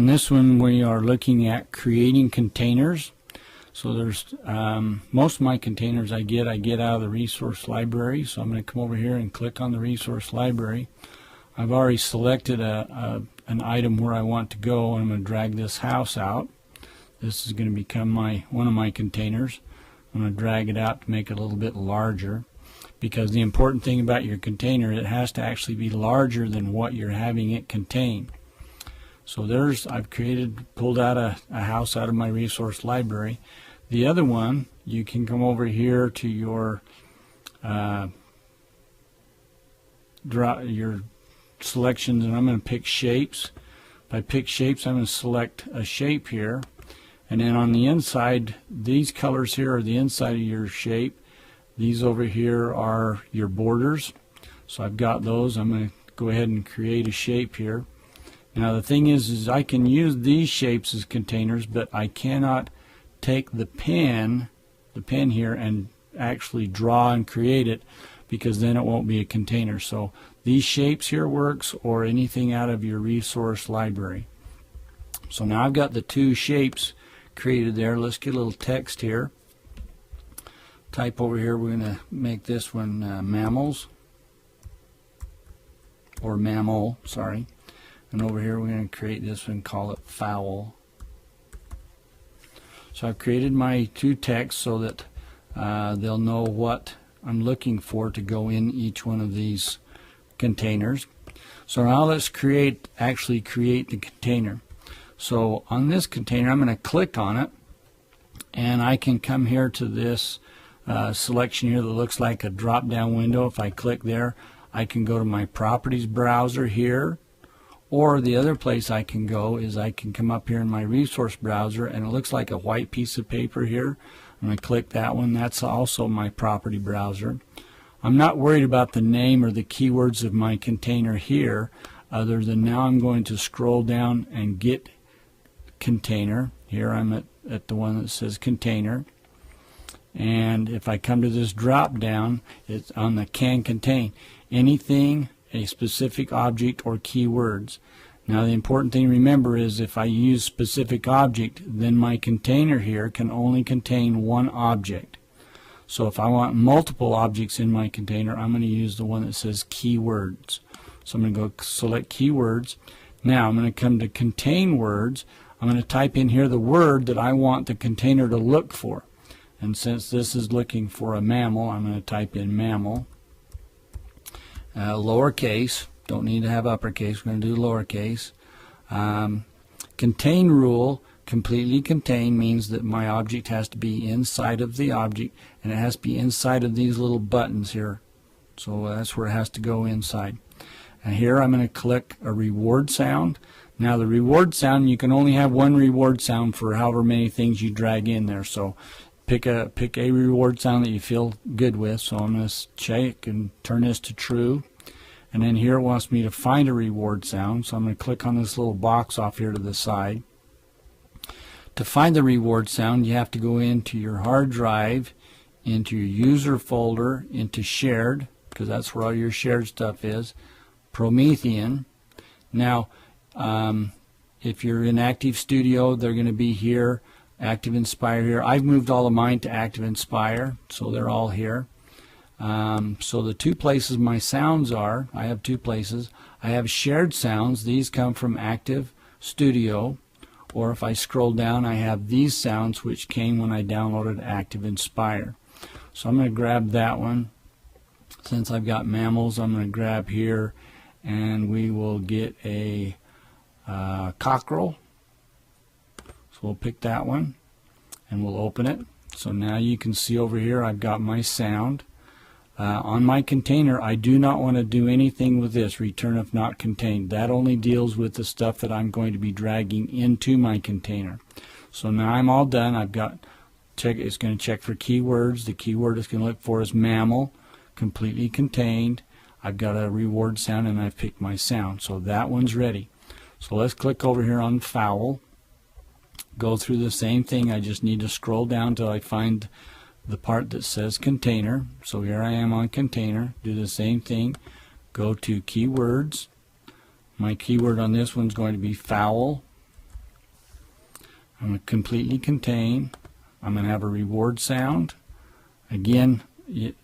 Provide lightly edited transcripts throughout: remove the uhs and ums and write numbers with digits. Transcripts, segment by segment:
In this one we are looking at creating containers. So there's most of my containers I get out of the resource library. So I'm going to come over here and click on the resource library. I've already selected an item where I want to go, and I'm going to drag this house out. This is going to become one of my containers. I'm going to drag it out to make it a little bit larger, because the important thing about your container, it has to actually be larger than what you're having it contain. So I've pulled out a house out of my resource library. The other one, you can come over here to your selections, and I'm going to pick shapes. If I pick shapes, I'm going to select a shape here, and then on the inside, these colors here are the inside of your shape. These over here are your borders. So I've got those. I'm going to go ahead and create a shape here. Now the thing is I can use these shapes as containers, but I cannot take the pen here and actually draw and create it, because then it won't be a container. So these shapes here works, or anything out of your resource library. So now I've got the two shapes created there. Let's get a little text here. Type over here, we're going to make this one mammals, or mammal, sorry. And over here we're going to create this one, call it fowl. So I've created my two texts so that they'll know what I'm looking for to go in each one of these containers. So now let's actually create the container. So on this container, I'm going to click on it, and I can come here to this selection here that looks like a drop down window. If I click there, I can go to my properties browser here, or the other place I can go is I can come up here in my resource browser, and it looks like a white piece of paper here. I'm going to click that one. That's also my property browser. I'm not worried about the name or the keywords of my container here, other than now I'm going to scroll down and get container. Here I'm at the one that says container. And if I come to this drop down, it's on the can contain anything, a specific object, or keywords. Now the important thing to remember is if I use specific object, then my container here can only contain one object. So if I want multiple objects in my container, I'm going to use the one that says keywords. So I'm going to go select keywords. Now I'm going to come to contain words. I'm going to type in here the word that I want the container to look for. And since this is looking for a mammal, I'm going to type in mammal. Lowercase, don't need to have uppercase, we're going to do lowercase. Contain rule, completely contain, means that my object has to be inside of the object, and it has to be inside of these little buttons here. So that's where it has to go inside. And here I'm going to click a reward sound. Now the reward sound, you can only have one reward sound for however many things you drag in there. So pick a reward sound that you feel good with. So I'm going to check and turn this to true. And then here it wants me to find a reward sound. So I'm going to click on this little box off here to the side. To find the reward sound, you have to go into your hard drive, into your user folder, into shared, because that's where all your shared stuff is, Promethean. Now, if you're in Active Studio, they're going to be here. Active Inspire here. I've moved all of mine to Active Inspire, so they're all here. So the two places my sounds are, I have two places. I have shared sounds. These come from Active Studio. Or if I scroll down, I have these sounds which came when I downloaded Active Inspire. So I'm going to grab that one. Since I've got mammals, I'm going to grab here, and we will get a cockerel. So we'll pick that one, and we'll open it. So now you can see over here I've got my sound. On my container, I do not want to do anything with this, return if not contained. That only deals with the stuff that I'm going to be dragging into my container. So now I'm all done. I've got it's going to check for keywords. The keyword it's going to look for is mammal, completely contained. I've got a reward sound, and I've picked my sound. So that one's ready. So let's click over here on fowl. Go through the same thing. I just need to scroll down until I find the part that says container. So here I am on container. Do the same thing. Go to keywords. My keyword on this one's going to be fowl. I'm going to completely contain. I'm going to have a reward sound. Again, it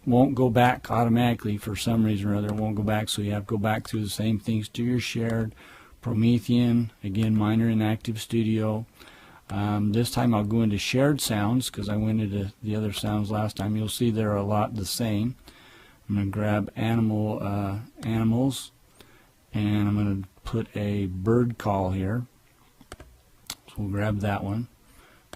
won't go back automatically for some reason or other. It won't go back, so you have to go back through the same things. Do your shared, Promethean, again minor in Active Studio. This time I'll go into shared sounds because I went into the other sounds last time. You'll see they're a lot the same. I'm going to grab animals, and I'm going to put a bird call here. So we'll grab that one,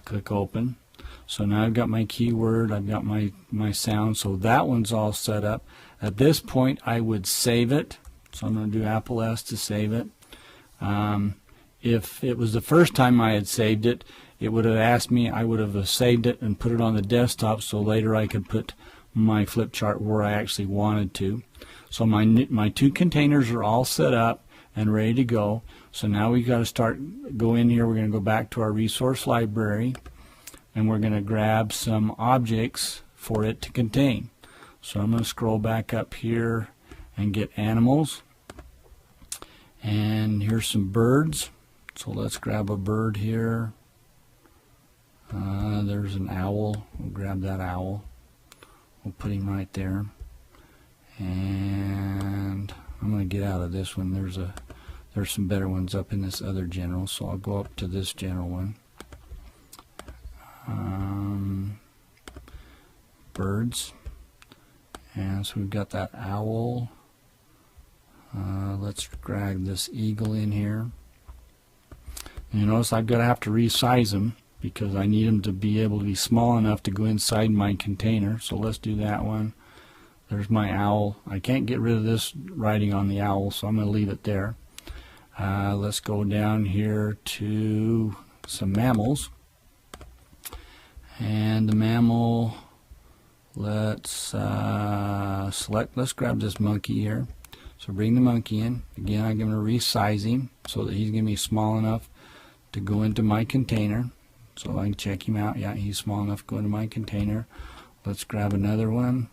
click open. So now I've got my keyword, I've got my sound, so that one's all set up. At this point I would save it, so I'm going to do Apple S to save it. If it was the first time I had saved it, it would have asked me, I would have saved it and put it on the desktop so later I could put my flip chart where I actually wanted to. So my two containers are all set up and ready to go. So now we've got to go in here, we're going to go back to our resource library, and we're going to grab some objects for it to contain. So I'm going to scroll back up here and get animals, and here's some birds. So let's grab a bird here. There's an owl. We'll grab that owl. We'll put him right there, and I'm going to get out of this one. There's some better ones up in this other general, so I'll go up to this general one. Birds, and so we've got that owl. Let's drag this eagle in here. And you notice I've got to have to resize them because I need them to be able to be small enough to go inside my container. So let's do that one. There's my owl. I can't get rid of this writing on the owl, so I'm going to leave it there. Let's go down here to some mammals. And the mammal, let's grab this monkey here. So bring the monkey in. Again, I'm going to resize him so that he's going to be small enough to go into my container. So I can check him out. Yeah, he's small enough to go into my container. Let's grab another one.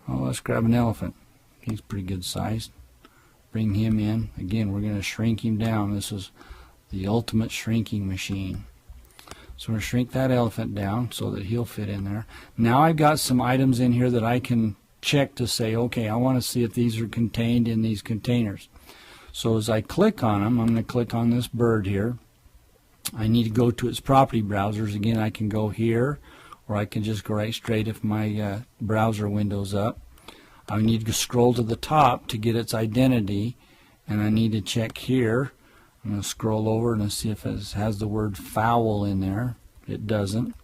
Let's grab an elephant. He's pretty good sized. Bring him in. Again, we're going to shrink him down. This is the ultimate shrinking machine. So we're going to shrink that elephant down so that he'll fit in there. Now I've got some items in here that I can check to say, okay, I want to see if these are contained in these containers. So as I click on them, I'm going to click on this bird here. I need to go to its property browsers. Again, I can go here, or I can just go right straight if my browser window's up. I need to scroll to the top to get its identity, and I need to check here. I'm going to scroll over and see if it has the word fowl in there. It doesn't.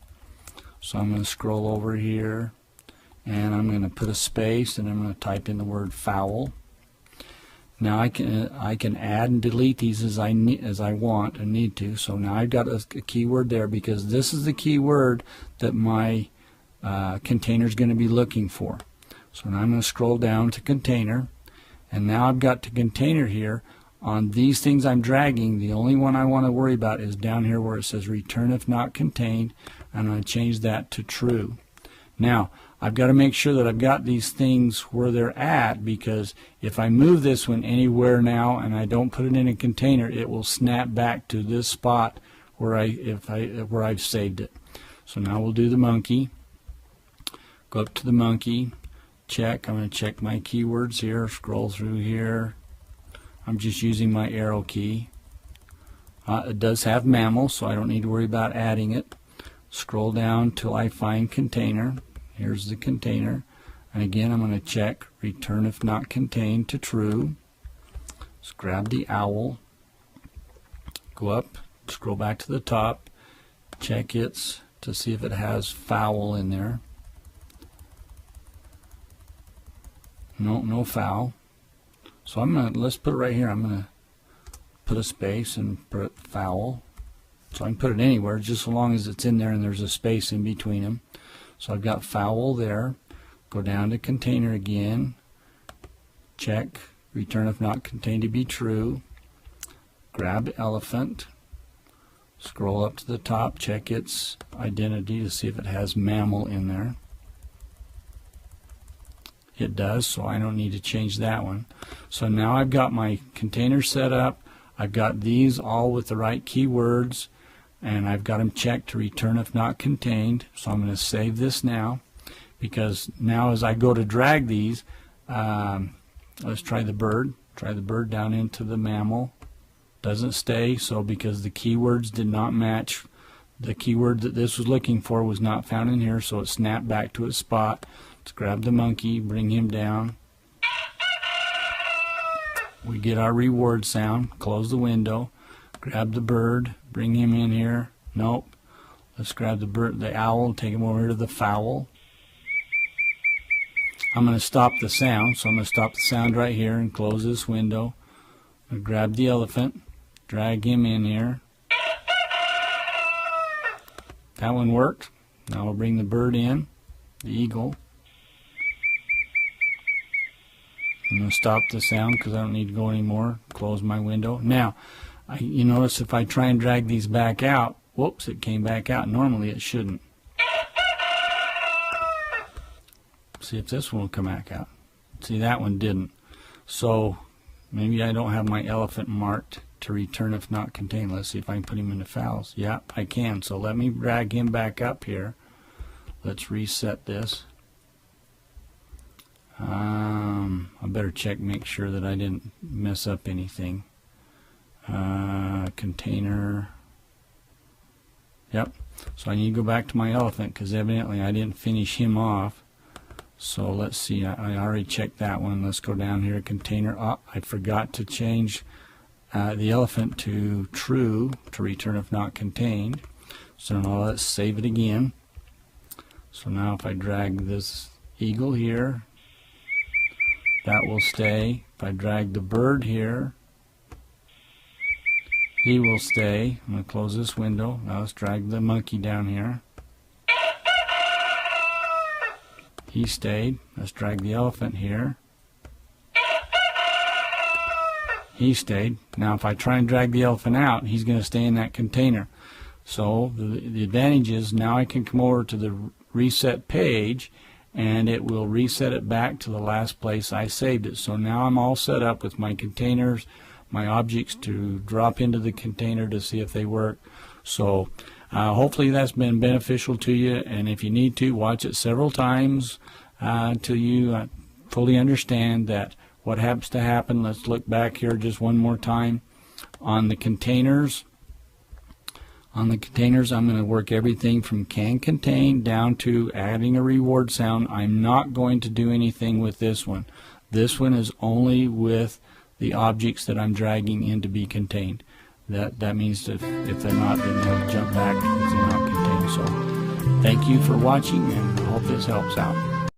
So I'm going to scroll over here, and I'm going to put a space, and I'm going to type in the word fowl. Now I can add and delete these as I want and need to. So now I've got a keyword there because this is the keyword that my container is going to be looking for. So now I'm going to scroll down to container, and now I've got the container here. On these things I'm dragging, the only one I want to worry about is down here where it says return if not contained, and I change that to true. Now I've got to make sure that I've got these things where they're at, because if I move this one anywhere now and I don't put it in a container, it will snap back to this spot where I've saved it. So now we'll do the monkey. Go up to the monkey, check. I'm going to check my keywords here, scroll through here. I'm just using my arrow key. It does have mammal, so I don't need to worry about adding it. Scroll down till I find container. Here's the container, and again I'm going to check return if not contained to true. Let's grab the owl, go up, scroll back to the top, check it to see if it has fowl in there. No fowl. So let's put it right here. I'm going to put a space and put fowl. So I can put it anywhere just so long as it's in there and there's a space in between them. So I've got fowl there. Go down to container again. Check return if not contained to be true. Grab elephant. Scroll up to the top. Check its identity to see if it has mammal in there. it does, so I don't need to change that one. So now I've got my container set up. I've got these all with the right keywords, and I've got them checked to return if not contained. So I'm going to save this now, because now as I go to drag these, let's try the bird. Try the bird down into the mammal. Doesn't stay, so because the keywords did not match, the keyword that this was looking for was not found in here, so it snapped back to its spot. Let's grab the monkey, bring him down. We get our reward sound. Close the window. Grab the bird, bring him in here. Nope. Let's grab the bird, the owl, take him over to the fowl. I'm going to stop the sound, so I'm going to stop the sound right here and close this window. I'm going to grab the elephant, drag him in here. That one worked. Now we'll bring the bird in, the eagle. I'm going to stop the sound because I don't need to go anymore. Close my window. Now, you notice if I try and drag these back out, whoops, it came back out. Normally it shouldn't. See if this one will come back out. See, that one didn't. So maybe I don't have my elephant marked to return if not contained. Let's see if I can put him into fouls. Yeah, I can. So let me drag him back up here. Let's reset this. I better check, make sure that I didn't mess up anything. Container. Yep. So I need to go back to my elephant because evidently I didn't finish him off. So let's see. I already checked that one. Let's go down here. Container. Oh, I forgot to change the elephant to true to return if not contained. So now let's save it again. So now if I drag this eagle here, that will stay. If I drag the bird here, he will stay. I'm going to close this window. Now let's drag the monkey down here. He stayed. Let's drag the elephant here. He stayed. Now if I try and drag the elephant out, he's going to stay in that container. So the advantage is now I can come over to the reset page and it will reset it back to the last place I saved it. So now I'm all set up with my containers, my objects to drop into the container to see if they work. So hopefully that's been beneficial to you, and if you need to, watch it several times until you fully understand that what happens to happen. Let's look back here just one more time on the containers. On the containers, I'm going to work everything from can contain down to adding a reward sound. I'm not going to do anything with this one. This one is only with the objects that I'm dragging in to be contained. That means that if they're not, then they'll jump back if they're not contained. So thank you for watching, and I hope this helps out.